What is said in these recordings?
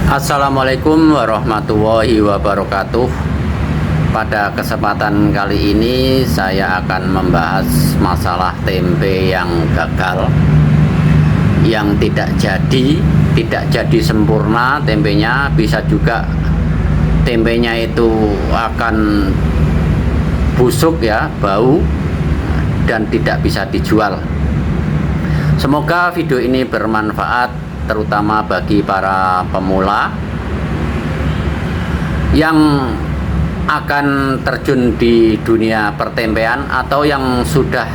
Assalamualaikum warahmatullahi wabarakatuh. Pada kesempatan kali ini saya akan membahas masalah tempe yang gagal, yang tidak jadi sempurna tempenya. Bisa juga tempenya itu akan busuk ya, bau, dan tidak bisa dijual. Semoga video ini bermanfaat terutama bagi para pemula yang akan terjun di dunia pertempean atau yang sudah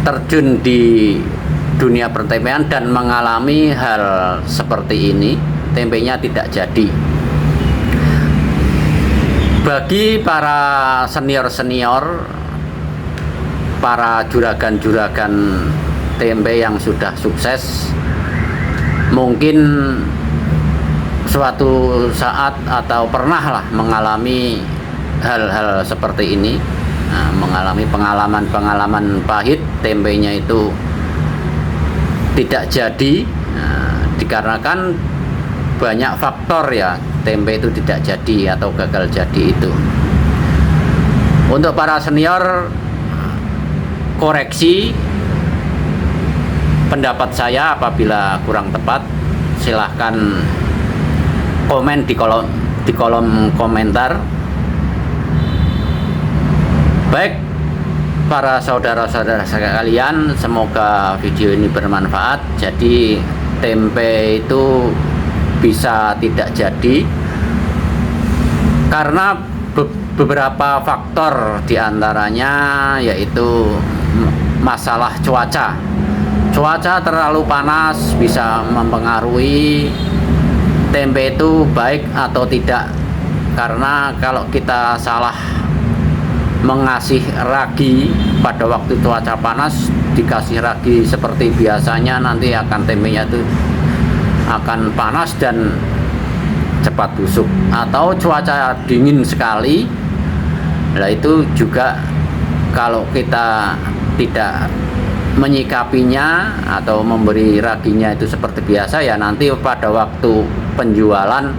terjun di dunia pertempean dan mengalami hal seperti ini, tempenya tidak jadi. Bagi para senior-senior, para juragan-juragan tempe yang sudah sukses, mungkin suatu saat atau pernah lah mengalami hal-hal seperti ini, mengalami pengalaman pahit, tempenya itu tidak jadi, dikarenakan banyak faktor ya, tempe itu tidak jadi atau gagal jadi itu. Untuk para senior, koreksi pendapat saya apabila kurang tepat, silahkan komen di kolom komentar. Baik para saudara-saudara sekalian, semoga video ini bermanfaat. Jadi tempe itu bisa tidak jadi karena beberapa faktor, diantaranya yaitu masalah cuaca. Cuaca terlalu panas bisa mempengaruhi tempe itu baik atau tidak, karena kalau kita salah mengasih ragi pada waktu cuaca panas, dikasih ragi seperti biasanya, nanti akan tempenya itu akan panas dan cepat busuk. Atau cuaca dingin sekali, nah itu juga kalau kita tidak menyikapinya atau memberi raginya itu seperti biasa, ya nanti pada waktu penjualan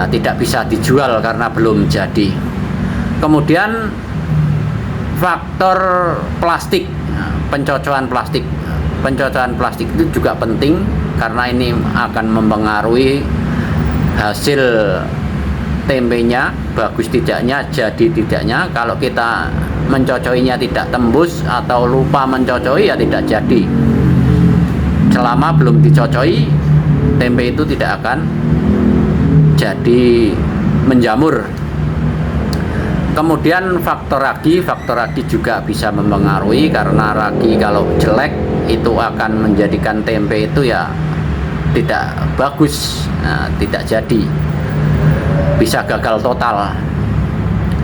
tidak bisa dijual karena belum jadi. Kemudian faktor plastik, pencocokan plastik itu juga penting, karena ini akan mempengaruhi hasil tempenya, bagus tidaknya, jadi tidaknya. Kalau kita mencocoinya tidak tembus atau lupa mencocoi, ya tidak jadi. Selama belum dicocoi, tempe itu tidak akan jadi menjamur. Kemudian faktor ragi juga bisa mempengaruhi, karena ragi kalau jelek itu akan menjadikan tempe itu ya tidak bagus, tidak jadi, bisa gagal total.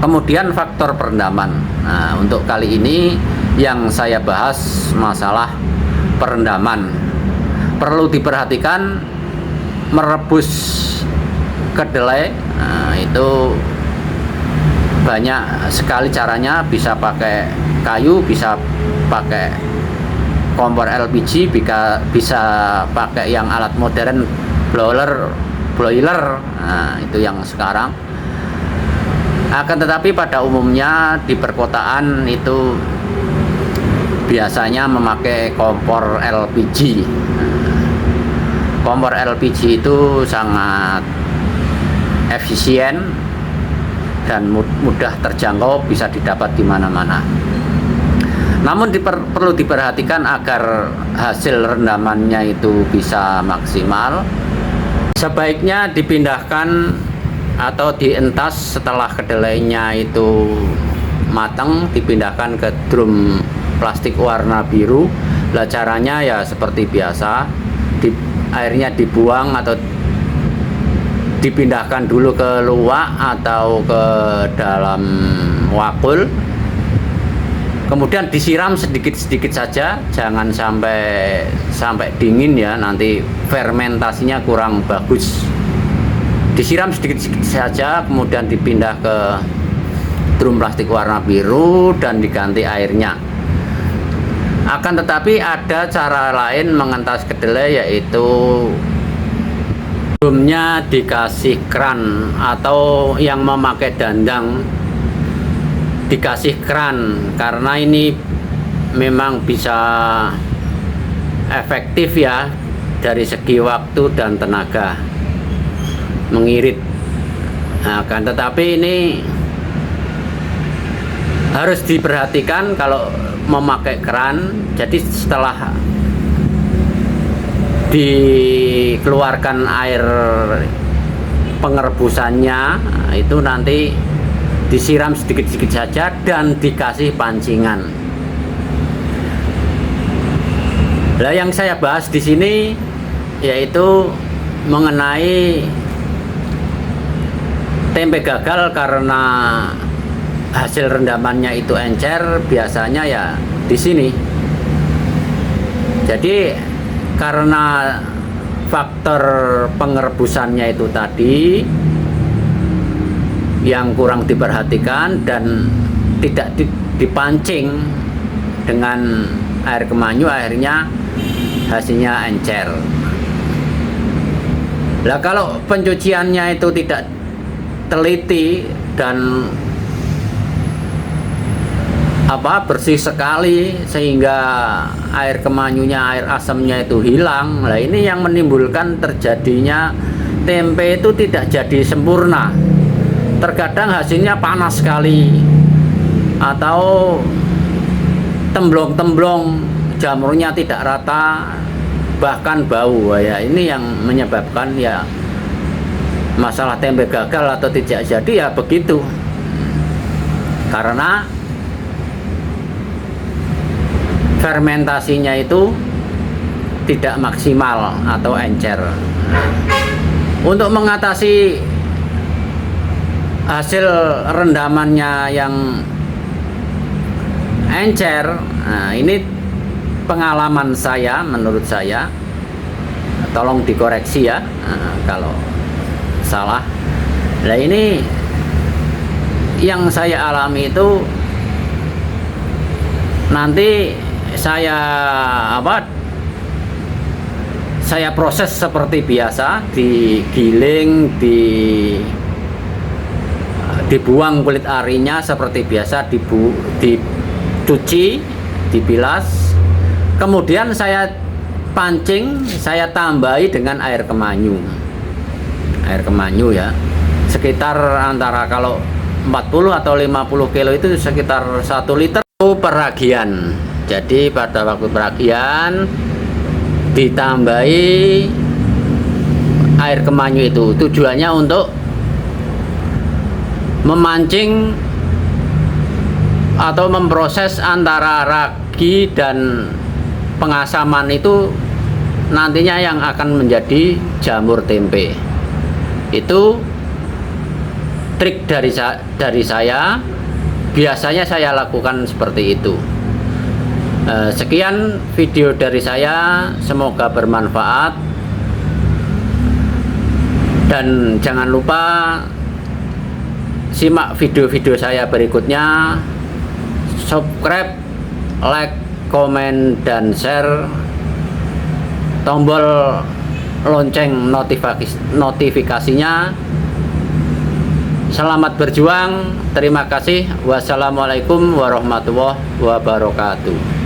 Kemudian faktor perendaman. Nah, untuk kali ini yang saya bahas masalah perendaman. Perlu diperhatikan merebus kedelai, itu banyak sekali caranya. Bisa pakai kayu, bisa pakai kompor LPG, bisa pakai yang alat modern, broiler. Nah, itu yang sekarang. Akan tetapi pada umumnya di perkotaan itu biasanya memakai kompor LPG. Kompor LPG itu sangat efisien dan mudah terjangkau, bisa didapat di mana-mana. Namun perlu diperhatikan agar hasil rendamannya itu bisa maksimal. Sebaiknya dipindahkan atau dientas setelah kedelainya itu matang, dipindahkan ke drum plastik warna biru. Lah caranya ya seperti biasa, airnya dibuang atau dipindahkan dulu ke luwak atau ke dalam wakul, kemudian disiram sedikit-sedikit saja, jangan sampai dingin ya, nanti fermentasinya kurang bagus. Disiram sedikit-sedikit saja, kemudian dipindah ke drum plastik warna biru dan diganti airnya. Akan tetapi ada cara lain mengentas kedelai, yaitu Sebelumnya dikasih keran, atau yang memakai dandang dikasih keran, karena ini memang bisa efektif ya dari segi waktu dan tenaga mengirit. Nah, kan tetapi ini harus diperhatikan kalau memakai keran. Jadi setelah dikeluarkan air pengerebusannya, itu nanti disiram sedikit-sedikit saja dan dikasih pancingan. Nah, yang saya bahas di sini yaitu mengenai tempe gagal karena hasil rendamannya itu encer. Biasanya ya di sini. Jadi karena faktor pengerebusannya itu tadi yang kurang diperhatikan dan tidak dipancing dengan air kemanyu, akhirnya hasilnya encer. Nah, kalau pencuciannya itu tidak teliti dan bersih sekali sehingga air kemanyunya, air asamnya itu hilang. Nah, ini yang menimbulkan terjadinya tempe itu tidak jadi sempurna. Terkadang hasilnya panas sekali atau temblong-temblong, jamurnya tidak rata, bahkan bau. Ya, ini yang menyebabkan ya masalah tempe gagal atau tidak jadi ya begitu. Karena fermentasinya itu tidak maksimal atau encer. Untuk mengatasi hasil rendamannya yang encer, nah ini pengalaman saya, menurut saya, tolong dikoreksi ya kalau salah. Nah, ini yang saya alami itu nanti saya proses seperti biasa, digiling, dibuang kulit arinya seperti biasa, dicuci, dibilas, kemudian saya pancing, saya tambahi dengan air kemanyu ya, sekitar antara kalau 40 atau 50 kilo itu sekitar 1 liter peragian. Jadi pada waktu peragian ditambahi air kemanyu itu, tujuannya untuk memancing atau memproses antara ragi dan pengasaman itu nantinya yang akan menjadi jamur tempe. Itu trik dari saya, biasanya saya lakukan seperti itu. Sekian video dari saya, semoga bermanfaat, dan jangan lupa simak video-video saya berikutnya, subscribe, like, komen, dan share, tombol lonceng notifikasinya. Selamat berjuang, terima kasih. Wassalamualaikum warahmatullahi wabarakatuh.